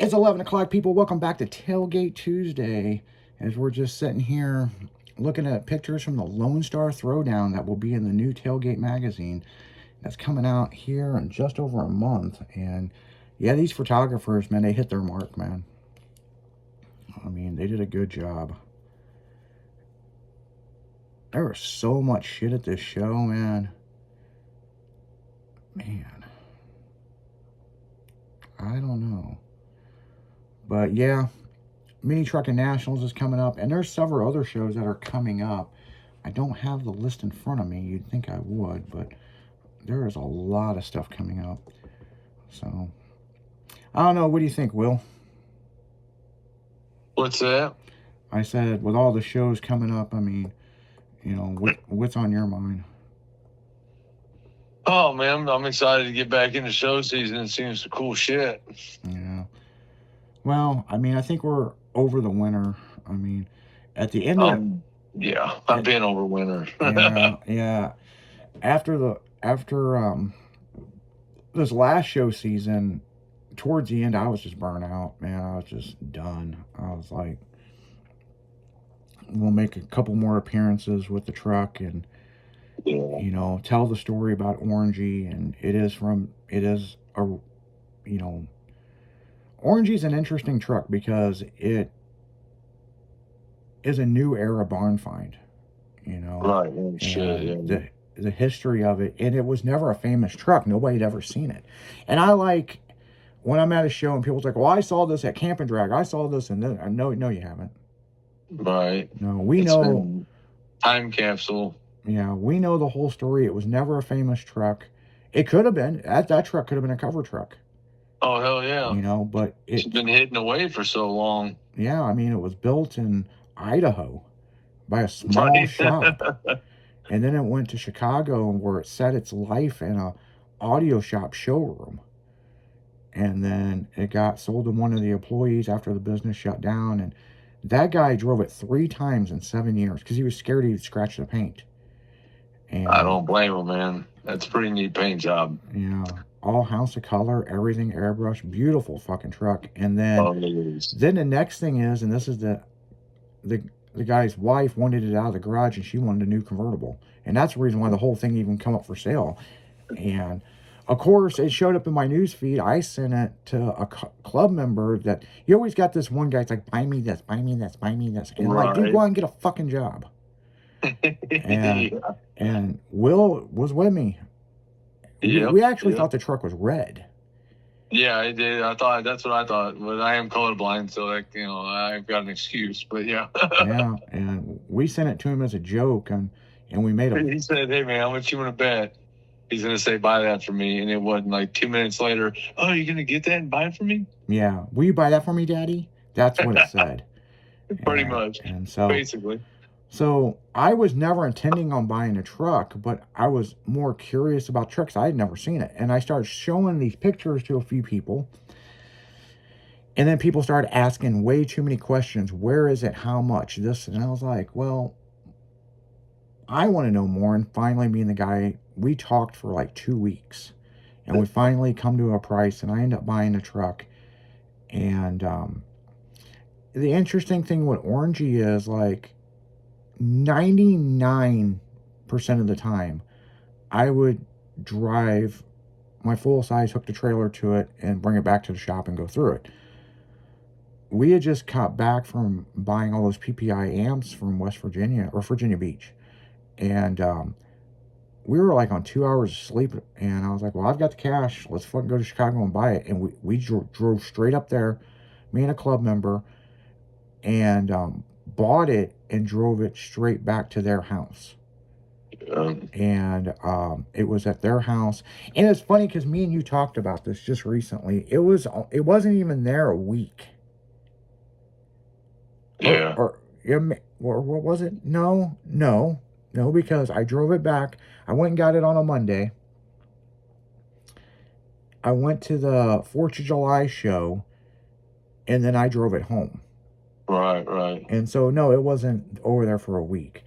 It's 11 o'clock, people. Welcome back to Tailgate Tuesday. As we're just sitting here looking at pictures from the Lone Star Throwdown that will be in the new Tailgate magazine that's coming out here in just over a month. And yeah, these photographers, man, they hit their mark, man. I mean, they did a good job. There was so much shit at this show, man. Man, I don't know. But yeah, Mini Trucking Nationals is coming up, and there's several other shows that are coming up. I don't have the list in front of me. You'd think I would, but there is a lot of stuff coming up. So, I don't know. What do you think, Will? What's that? I said, with all the shows coming up, I mean, what's on your mind? Oh man, I'm excited to get back into show season and seeing some cool shit. Yeah. Well, I mean, I think we're over the winter. I mean, at the end of Yeah, I've been over winter. yeah. After this last show season, towards the end, I was just burnt out, man. I was just done. I was like, we'll make a couple more appearances with the truck and tell the story about Orangey. And it is Orangey's an interesting truck because it is a new era barn find, Right. And shit. Yeah. The history of it, and it was never a famous truck. Nobody had ever seen it. And I like when I'm at a show and people's like, well, I saw this at Camp and Drag. I saw this, and then no, you haven't. Right. No, we know. Time capsule. Yeah, we know the whole story. It was never a famous truck. It could have been. That truck could have been a cover truck. Oh hell yeah! But it's been hidden away for so long. Yeah, I mean, it was built in Idaho by a small shop, and then it went to Chicago, where it set its life in a audio shop showroom. And then it got sold to one of the employees after the business shut down. And that guy drove it 3 times in 7 years because he was scared he'd scratch the paint. And I don't blame him, man. That's a pretty neat paint job. Yeah. All house of color, everything airbrush, beautiful fucking truck. And then, then the next thing is, and this is the guy's wife wanted it out of the garage, and she wanted a new convertible, and that's the reason why the whole thing even come up for sale. And of course, it showed up in my news feed. I sent it to a club member that you always got this one guy. It's like, buy me this, buy me this, buy me this. And right. Like, dude, go out and get a fucking job. and Will was with me. We actually thought the truck was red. Yeah, I did. I thought that's what I thought. But I am colorblind, so I've got an excuse. But yeah. Yeah, and we sent it to him as a joke, and we made him. He said, "Hey man, how much you want to bet?" He's going to say, buy that for me. And it wasn't like 2 minutes later, oh, you're going to get that and buy it for me? Yeah. Will you buy that for me, Daddy? That's what it said. Pretty much. And so, basically. So I was never intending on buying a truck, but I was more curious about trucks. I had never seen it. And I started showing these pictures to a few people. And then people started asking way too many questions. Where is it? How much? This. And I was like, well, I want to know more. And finally, me and the guy, we talked for like 2 weeks, and we finally come to a price, and I end up buying a truck. And the interesting thing with Orangey is, like, 99% of the time, I would drive my full-size hook the trailer to it and bring it back to the shop and go through it. We had just got back from buying all those PPI amps from West Virginia, or Virginia Beach. And we were like on 2 hours of sleep, and I was like, well, I've got the cash. Let's fucking go to Chicago and buy it. And we drove straight up there, me and a club member, and bought it and drove it straight back to their house. And it was at their house. And it's funny because me and you talked about this just recently. It wasn't even there a week. Yeah. Or what was it? No, because I drove it back. I went and got it on a Monday. I went to the 4th of July show, and then I drove it home. Right. And so, no, it wasn't over there for a week.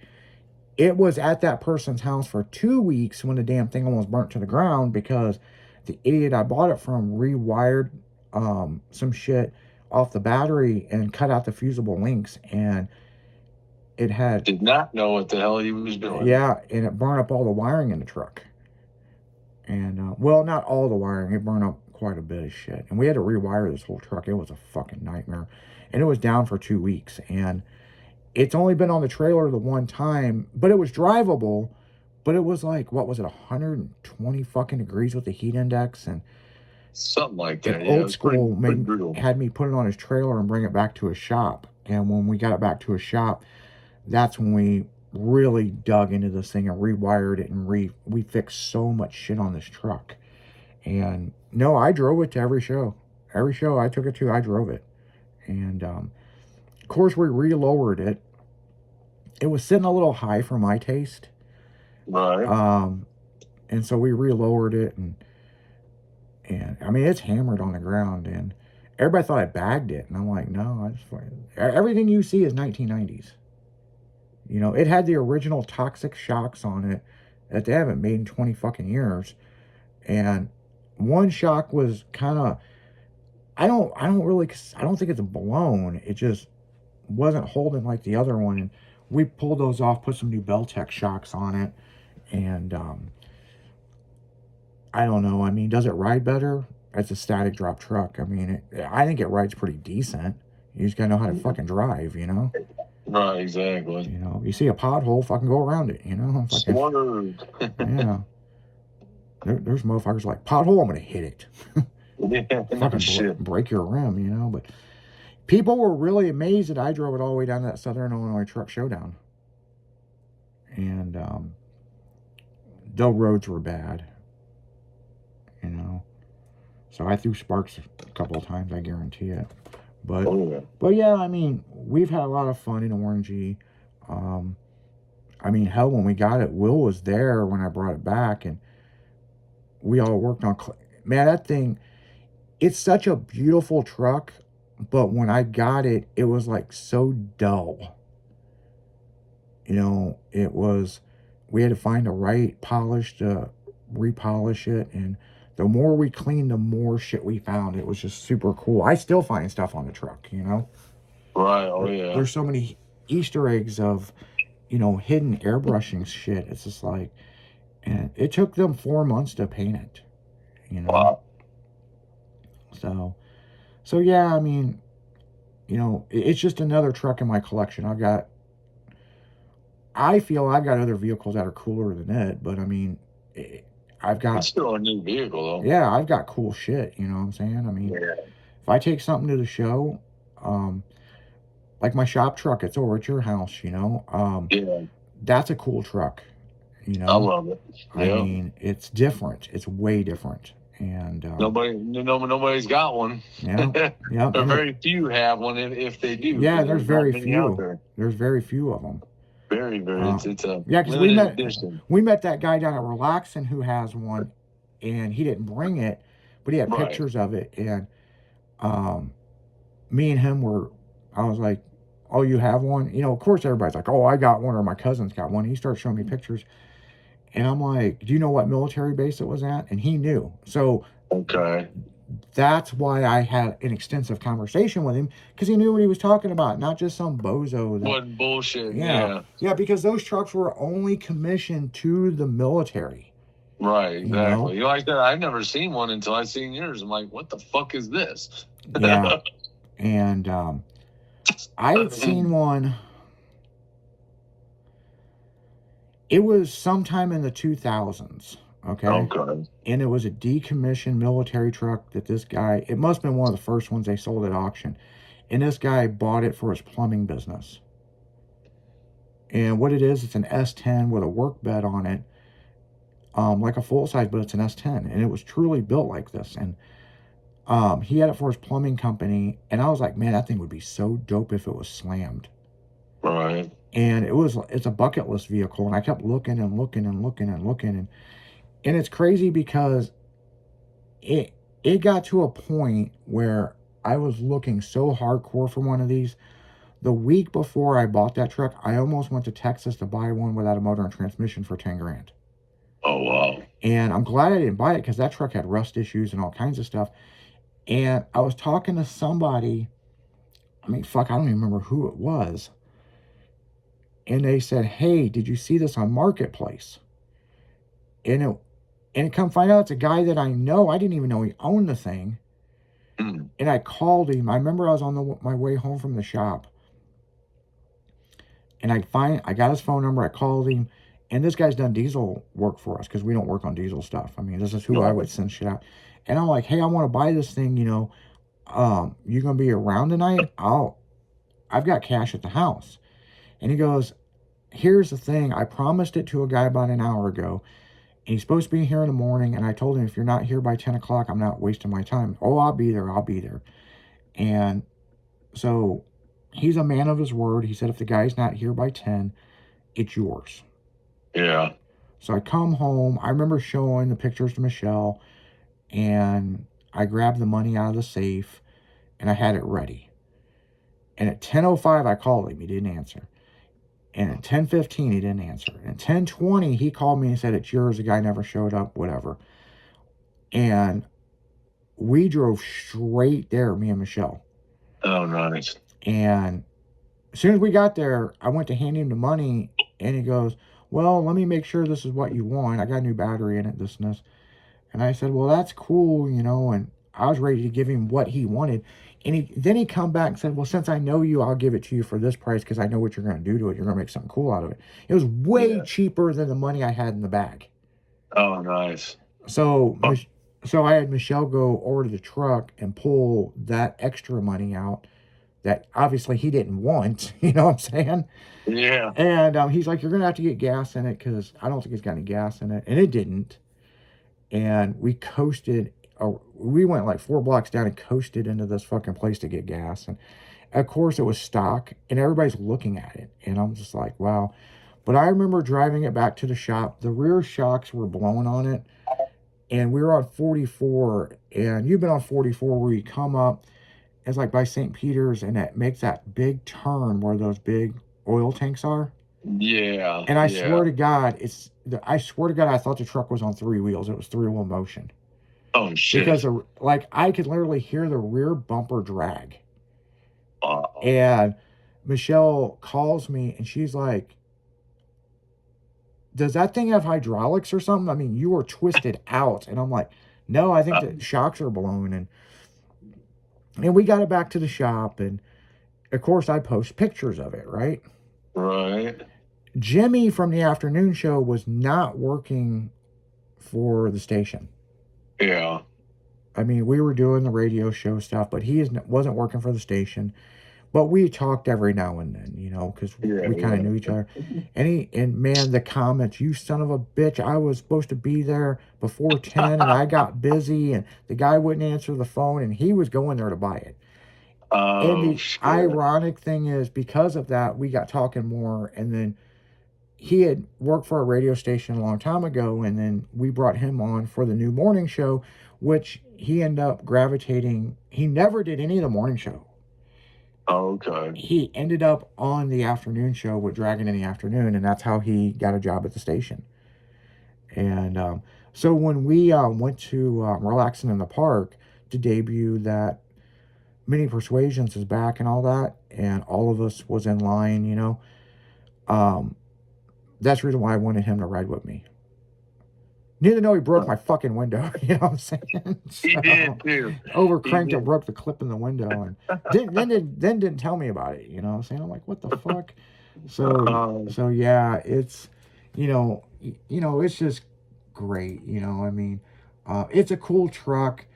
It was at that person's house for 2 weeks when the damn thing almost burnt to the ground because the idiot I bought it from rewired some shit off the battery and cut out the fusible links, and it had, Did not know what the hell he was doing. yeah, and it burned up all the wiring in the truck. And well, not all the wiring, it burned up quite a bit of shit, and we had to rewire this whole truck. It was a fucking nightmare, and it was down for 2 weeks, and it's only been on the trailer the one time, but it was drivable. But it was like, what was it, 120 fucking degrees with the heat index, and Something like that. Yeah, it old was pretty school brutal. had me put it on his trailer and bring it back to his shop. And when we got it back to his shop, that's when we really dug into this thing and rewired it, and we fixed so much shit on this truck. And no, I drove it to every show. Every show I took it to, I drove it. And of course, we re-lowered it. It was sitting a little high for my taste. Right. And so we re-lowered it, and I mean, it's hammered on the ground, and everybody thought I bagged it, and I'm like, no, everything you see is 1990s. You know, it had the original toxic shocks on it that they haven't made in 20 fucking years, and one shock was kind of, I don't think it's blown. It just wasn't holding like the other one, and we pulled those off, put some new Beltec shocks on it, and I don't know. I mean, does it ride better? It's a static drop truck. I mean, I think it rides pretty decent. You just gotta know how to fucking drive, you know? Right, exactly. You know, you see a pothole, fucking go around it, you know? Fucking, yeah. There's motherfuckers like, pothole, I'm gonna hit it. Yeah, Fucking break your rim, you know? But people were really amazed that I drove it all the way down to that Southern Illinois Truck Showdown. And the roads were bad, you know? So I threw sparks a couple of times, I guarantee it. But but yeah, I mean, we've had a lot of fun in Orangey. I mean, hell, when we got it, Will was there when I brought it back, and we all worked on. Man, that thing, it's such a beautiful truck, but when I got it, it was like so dull. You know, it was. We had to find the right polish to repolish it, and the more we cleaned, the more shit we found. It was just super cool. I still find stuff on the truck, you know? Right, oh yeah. There's so many Easter eggs of, you know, hidden airbrushing shit. It's just like, and it took them 4 months to paint it, you know? Wow. So yeah, I mean, you know, it's just another truck in my collection. I feel I've got other vehicles that are cooler than it, but I mean, I've got. It's still a new vehicle, though. Yeah, I've got cool shit. You know what I'm saying? I mean, yeah. If I take something to the show, like my shop truck, it's over at your house. You know, yeah, that's a cool truck. You know, I love it. Yeah. I mean, it's different. It's way different. And nobody's got one. Yeah, yeah. Very few have one, if they do. Yeah, there's very few. There's very few of them. Very. It's a yeah, because we met that guy down at Relaxin' who has one, and he didn't bring it, but he had pictures of it, and me and him were. I was like, "Oh, you have one?" You know, of course, everybody's like, "Oh, I got one," or my cousin's got one. He started showing me pictures, and I'm like, "Do you know what military base it was at?" And he knew. So okay. That's why I had an extensive conversation with him, because he knew what he was talking about, not just some bozo. What bullshit? Yeah, because those trucks were only commissioned to the military. Right, exactly. You know, like that, I've never seen one until I've seen yours. I'm like, what the fuck is this? Yeah, and I had seen one. It was sometime in the 2000s. Okay. And it was a decommissioned military truck that this guy, it must have been one of the first ones they sold at auction. And this guy bought it for his plumbing business. And what it is, it's an S10 with a work bed on it. Like a full size, but it's an S10. And it was truly built like this. And he had it for his plumbing company. And I was like, man, that thing would be so dope if it was slammed. Right. And it's a bucket list vehicle. And I kept looking and looking and looking and looking. And it's crazy because it got to a point where I was looking so hardcore for one of these. The week before I bought that truck, I almost went to Texas to buy one without a motor and transmission for 10 grand. Oh, wow. And I'm glad I didn't buy it, because that truck had rust issues and all kinds of stuff. And I was talking to somebody I mean, fuck, I don't even remember who it was. And they said, "Hey, did you see this on Marketplace?" And come find out it's a guy that I know. I didn't even know he owned the thing. Mm. And I called him. I remember I was on my way home from the shop, and I got his phone number. I called him, and this guy's done diesel work for us because we don't work on diesel stuff. I mean, this is who I would Right. send shit out. And I'm like, "Hey, I want to buy this thing. You gonna be around tonight? I've got cash at the house." And he goes, "Here's the thing. I promised it to a guy about an hour ago. And he's supposed to be here in the morning. And I told him, if you're not here by 10 o'clock, I'm not wasting my time." "Oh, I'll be there. I'll be there." And so he's a man of his word. He said, if the guy's not here by 10, it's yours. Yeah. So I come home. I remember showing the pictures to Michelle, and I grabbed the money out of the safe, and I had it ready. And at 10:05, I called him. He didn't answer. And at 10:15, he didn't answer. And at 10:20, he called me and said, it's yours. The guy never showed up, whatever. And we drove straight there, me and Michelle. Oh, nice. And as soon as we got there, I went to hand him the money, and he goes, "Well, let me make sure this is what you want. I got a new battery in it, this and this." And I said, "Well, that's cool, you know." And I was ready to give him what he wanted. And he come back and said, "Well, since I know you, I'll give it to you for this price because I know what you're going to do to it. You're going to make something cool out of it." It was way Yeah. cheaper than the money I had in the bag. Oh, nice. So, so I had Michelle go order the truck and pull that extra money out that obviously he didn't want. You know what I'm saying? Yeah. And he's like, "You're going to have to get gas in it because I don't think it's got any gas in it." And it didn't. And we coasted. We went like 4 blocks down and coasted into this fucking place to get gas. And of course, it was stock, and everybody's looking at it. And I'm just like, wow. But I remember driving it back to the shop. The rear shocks were blowing on it. And we were on 44. And you've been on 44 where you come up. It's like by St. Peter's, and it makes that big turn where those big oil tanks are. Yeah. And I Yeah. swear to God, I swear to God, I thought the truck was on three wheels. It was three-wheel motion Oh, because shit. like I could literally hear the rear bumper drag. Wow. And Michelle calls me, and she's like, "Does that thing have hydraulics or something? I mean, you were twisted out." And I'm like, "No, I think the shocks are blown." And we got it back to the shop, and of course I post pictures of it, right? Right. Jimmy from the afternoon show was not working for the station. Yeah. I mean, we were doing the radio show stuff, but wasn't working for the station. But we talked every now and then, because Yeah. we kind of knew each Yeah. other. And man, the comments, "You son of a bitch, I was supposed to be there before 10 and I got busy," and the guy wouldn't answer the phone, and he was going there to buy it. And Oh, the shit. ironic thing is, because of that, we got talking more, and then he had worked for a radio station a long time ago, and then we brought him on for the new morning show, which he ended up gravitating. He never did any of the morning show. Okay. He ended up on the afternoon show with Dragon in the Afternoon, and that's how he got a job at the station. And so when we went to Relaxing in the Park to debut that Mini Persuasions is back and all that, and all of us was in line, um, that's the reason why I wanted him to ride with me. Need to know he broke my fucking window. You know what I'm saying? He So did too. over He cranked it, did. broke the clip in the window, and then didn't tell me about it. You know what I'm saying? I'm like, what the fuck? So Um, so yeah, it's it's just great. I mean, it's a cool truck.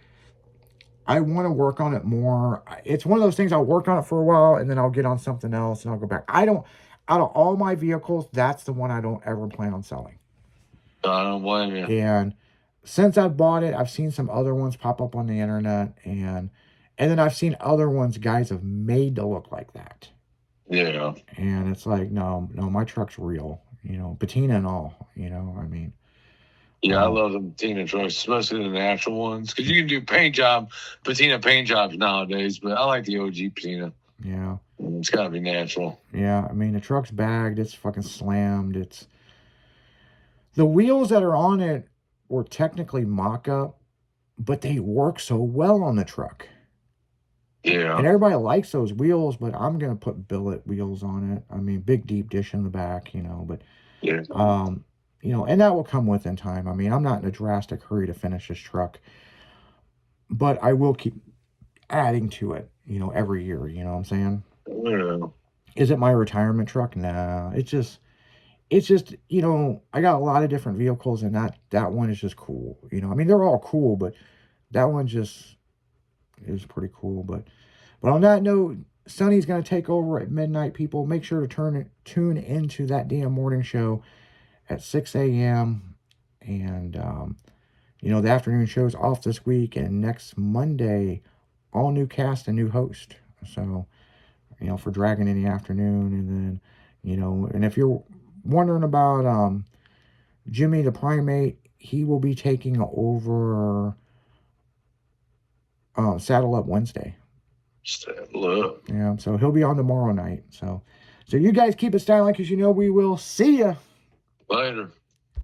I want to work on it more. It's one of those things I'll work on it for a while, and then I'll get on something else and I'll go back. I don't. Out of all my vehicles, that's the one I don't ever plan on selling. I don't blame you. And since I've bought it, I've seen some other ones pop up on the internet, and then I've seen other ones guys have made to look like that. Yeah. And it's like, no, no, my truck's real, patina and all, I mean, Yeah, I uh, love the patina trucks, especially the natural ones, because you can do patina paint jobs nowadays. But I like the OG patina. yeah, It's got to be natural. yeah. I mean, the truck's bagged, it's fucking slammed. The wheels that are on it were technically mock up, but they work so well on the truck. Yeah. And everybody likes those wheels, but I'm gonna put billet wheels on it. I mean, big deep dish in the back, but Yeah. and that will come with in time. I mean, I'm not in a drastic hurry to finish this truck, but I will keep adding to it, every year. You know what I'm saying? Yeah. Is it my retirement truck? Nah, it's just I got a lot of different vehicles, and that one is just cool. I mean, they're all cool, but that one just is pretty cool. But on that note, Sonny's gonna take over at midnight. People, make sure to tune into that damn morning show at 6 a.m. And the afternoon show's off this week, and next Monday, all new cast and new host. So for Dragon in the afternoon, and then and if you're wondering about Jimmy the Primate, he will be taking over Saddle Up Wednesday. Saddle up. Yeah, so he'll be on tomorrow night. So you guys keep it styling, because we will see ya. Later.